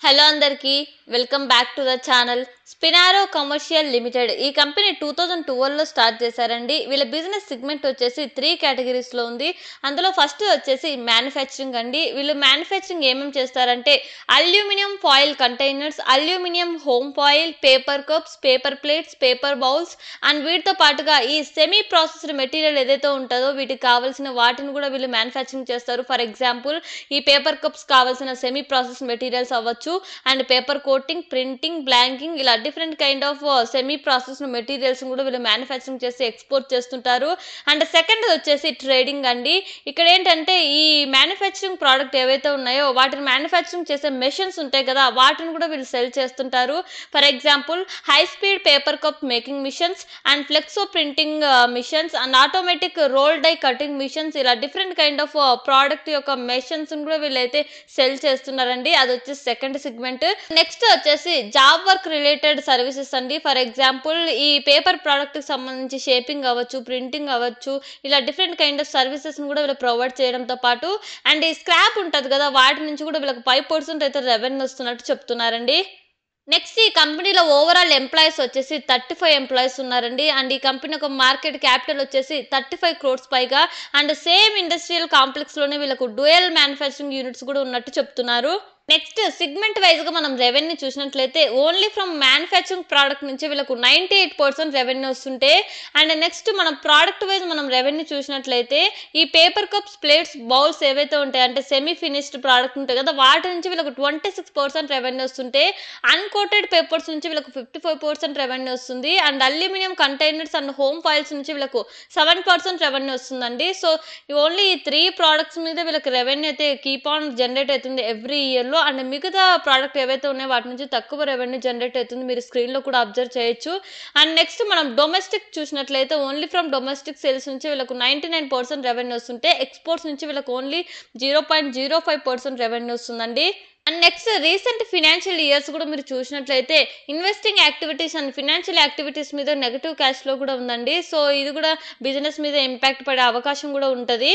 Hello అందరికీ welcome back to the channel. Spinaroo commercial limited ఈ company 2012లో start చేశారండి. వీళ్ళ బిజినెస్ సెగ్మెంట్ వచ్చేసి 3 కేటగిరీస్లో ఉంది. అందులో ఫస్ట్ వచ్చేసి మ్యానుఫ్యాక్చరింగ్ అండి. వీళ్ళు మ్యానుఫ్యాక్చరింగ్ ఏమేమి చేస్తారంటే aluminium foil containers, aluminium home foil, paper cups, paper plates, paper bowls and వీటితో పాటుగా ఈ సెమీ ప్రాసెస్డ్ మెటీరియల్ ఏదైతే ఉంటుందో వీటికి కావాల్సిన వాటిని కూడా వీళ్ళు మ్యానుఫ్యాక్చరింగ్ చేస్తారు. ఫర్ ఎగ్జాంపుల్ ఈ పేపర్ కప్స్ కావాల్సిన సెమీ ప్రాసెస్ మెటీరియల్స్ అవ్వచ్చు and paper coating, printing, blanking ఇలా different kind of semi process materials కూడా వీళ్ళు మ్యానుఫ్యాక్చరింగ్ చేసి ఎక్స్పోర్ట్ చేస్తుంటారు. అండ్ సెకండ్ వచ్చేసి ట్రేడింగ్ అండి. ఇక్కడ ఏంటంటే ఈ మ్యానుఫ్యాక్చరింగ్ ప్రోడక్ట్ ఏవైతే ఉన్నాయో వాటిని మ్యానుఫ్యాక్చరింగ్ చేసే మెషిన్స్ ఉంటాయి కదా వాటిని కూడా వీళ్ళు సెల్ చేస్తుంటారు. For example high speed paper cup making machines and flexo printing machines and automatic roll die cutting machines ఇలా డిఫరెంట్ కైండ్ ఆఫ్ ప్రోడక్ట్ యొక్క మెషిన్స్ కూడా వీళ్ళైతే సెల్ చేస్తున్నారండి. అది వచ్చేసి సెకండ్ సెగ్మెంట్. నెక్స్ట్ వచ్చేసి జాబ్ వర్క్ రిలేటెడ్ సర్వీసెస్ అండి. For example ఈ పేపర్ ప్రోడక్ట్ కి సంబంధించి షేపింగ్ అవ్వచ్చు, ప్రింటింగ్ అవ్వచ్చు ఇలా డిఫరెంట్ కైండ్ ఆఫ్ సర్వీసెస్ కూడా వీళ్ళు ప్రొవైడ్ చేయడంతో పాటు అండ్ ఈ స్క్రాప్ ఉంటుంది కదా వాటి నుంచి కూడా వీళ్ళకి 5% అయితే రెవెన్యూ వస్తున్నట్టు చెప్తున్నారండి. నెక్స్ట్ ఈ కంపెనీలో ఓవరాల్ ఎంప్లాయీస్ వచ్చేసి 35 ఎంప్లాయీస్ ఉన్నారండి. అండ్ ఈ కంపెనీ ఒక మార్కెట్ క్యాపిటల్ వచ్చేసి 35 crores పైగా అండ్ సేమ్ ఇండస్ట్రియల్ కాంప్లెక్స్ లోనే వీళ్ళకు డ్యూయల్ మ్యానుఫ్యాక్చరింగ్ యూనిట్స్ కూడా ఉన్నట్టు చెప్తున్నారు. నెక్స్ట్ సెగ్మెంట్ వైజ్ గా మనం రెవెన్యూ చూసినట్లయితే ఓన్లీ ఫ్రమ్ మ్యానుఫ్యాక్చరింగ్ ప్రోడక్ట్ నుంచి వీళ్ళకు 98% రెవెన్యూ వస్తుంటే అండ్ నెక్స్ట్ మనం ప్రోడక్ట్ వైజ్ మనం రెవెన్యూ చూసినట్లయితే ఈ పేపర్ కప్స్, ప్లేట్స్, బౌల్స్ ఏవైతే ఉంటాయి అంటే సెమీ ఫినిష్డ్ ప్రోడక్ట్ ఉంటాయి కదా వాటి నుంచి వీళ్ళకు 26% రెవెన్యూ వస్తుంటే అన్కోటెడ్ పేపర్స్ నుంచి వీళ్ళకు 55% రెవెన్యూ వస్తుంది and aluminium containers and home files నుంచి వీళ్ళకు 7% రెవెన్యూ వస్తుందండి. సో ఓన్లీ ఈ 3 ప్రోడక్ట్స్ మీద వీళ్ళకి రెవెన్యూ అయితే కీప్ ఆన్ జనరేట్ అవుతుంది ఎవ్రీ ఇయర్ లో. అండ్ మిగతా ప్రోడక్ట్ ఏవైతే ఉన్నాయో వాటి నుంచి తక్కువ రెవెన్యూ జనరేట్ అవుతుంది. మీరు స్క్రీన్ లో కూడా అబ్జర్వ్ చేయొచ్చు. అండ్ నెక్స్ట్ మనం డొమెస్టిక్ చూసినట్లయితే ఓన్లీ ఫ్రమ్ డొమెస్టిక్ సేల్స్ నుంచి వీళ్ళకు 99% రెవెన్యూ వస్తుంటే ఎక్స్పోర్ట్స్ నుంచి వీళ్ళకి ఓన్లీ 0.05% రెవెన్యూ వస్తుందండి. And next recent financial years కూడా మీరు చూసినట్లయితే investing activities and financial activities మీద నెగటివ్ క్యాష్ ఫ్లో కూడా ఉందండి. సో ఇది కూడా బిజినెస్ మీద ఇంపాక్ట్ పడే అవకాశం కూడా ఉంటుంది.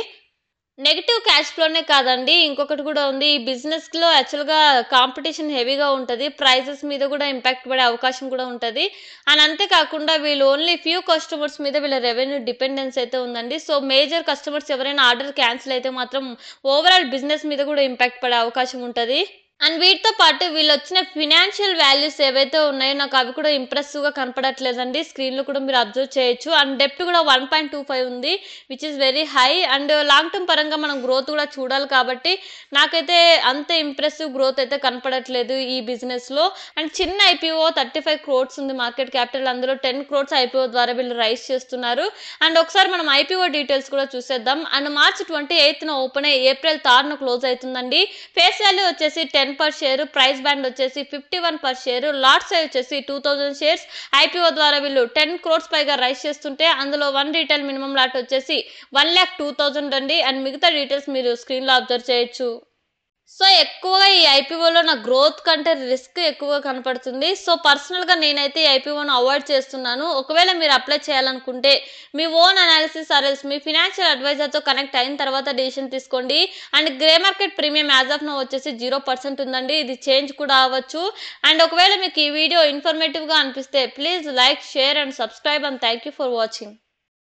నెగిటివ్ క్యాష్ ఫ్లోనే కాదండి ఇంకొకటి కూడా ఉంది. ఈ బిజినెస్ లో యాక్చువల్గా కాంపిటీషన్ హెవీగా ఉంటుంది, ప్రైజెస్ మీద కూడా ఇంపాక్ట్ పడే అవకాశం కూడా ఉంటుంది. అండ్ అంతేకాకుండా వీళ్ళు ఓన్లీ ఫ్యూ కస్టమర్స్ మీద వీళ్ళ రెవెన్యూ డిపెండెన్స్ అయితే ఉందండి. సో మేజర్ కస్టమర్స్ ఎవరైనా ఆర్డర్ క్యాన్సిల్ అయితే మాత్రం ఓవరాల్ బిజినెస్ మీద కూడా ఇంపాక్ట్ పడే అవకాశం ఉంటుంది. అండ్ వీటితో పాటు వీళ్ళు వచ్చిన ఫినాన్షియల్ వాల్యూస్ ఏవైతే ఉన్నాయో నాకు అవి కూడా ఇంప్రెసివ్ గా కనపడట్లేదండి. స్క్రీన్ లో కూడా మీరు అబ్జర్వ్ చేయొచ్చు. అండ్ డెప్ట్ కూడా 1.25 ఉంది which is very high. And long term పరంగా మనం గ్రోత్ కూడా చూడాలి కాబట్టి నాకైతే అంత ఇంప్రెసివ్ గ్రోత్ అయితే కనపడట్లేదు ఈ బిజినెస్ లో. అండ్ చిన్న ఐపీఓ 35 crores ఉంది మార్కెట్ క్యాపిటల్, అందులో 10 crores ఐపీఓ ద్వారా వీళ్ళు రైజ్ చేస్తున్నారు. అండ్ ఒకసారి మనం ఐపీఓ డీటెయిల్స్ కూడా చూసేద్దాం. అండ్ మార్చ్ 28న ఓపెన్ అయ్యి ఏప్రిల్ 3న క్లోజ్ అవుతుందండి. ఫేస్ వాల్యూ వచ్చేసి 10 per share, ప్రైస్ బ్యాండ్ వచ్చేసి 51 per share, లాట్ సైజ్ వచ్చేసి 2000 shares. ఐపీఓ ద్వారా వీళ్ళు 10 crores పైగా రైజ్ చేస్తుంటే అందులో 1 రీటైల్ మినిమం లాట్ వచ్చేసి 1,02,000 అండి. అండ్ మిగతా డీటెయిల్స్ మీరు స్క్రీన్ లో అబ్జర్వ్ చేయొచ్చు. సో ఎక్కువగా ఈ ఐపీఓలో నా గ్రోత్ కంటే రిస్క్ ఎక్కువగా కనపడుతుంది. సో పర్సనల్గా నేనైతే ఈ ఐపీఓను అవాయిడ్ చేస్తున్నాను. ఒకవేళ మీరు అప్లై చేయాలనుకుంటే మీ ఓన్ అనాలిసిస్ ఆర్ఎల్స్ మీ ఫినాన్షియల్ అడ్వైజర్తో కనెక్ట్ అయిన తర్వాత డెసిషన్ తీసుకోండి. And grey market premium as of now వచ్చేసి 0% ఉందండి. ఇది చేంజ్ కూడా అవ్వచ్చు. అండ్ ఒకవేళ మీకు ఈ వీడియో ఇన్ఫర్మేటివ్గా అనిపిస్తే please like, share and subscribe and thank you for watching.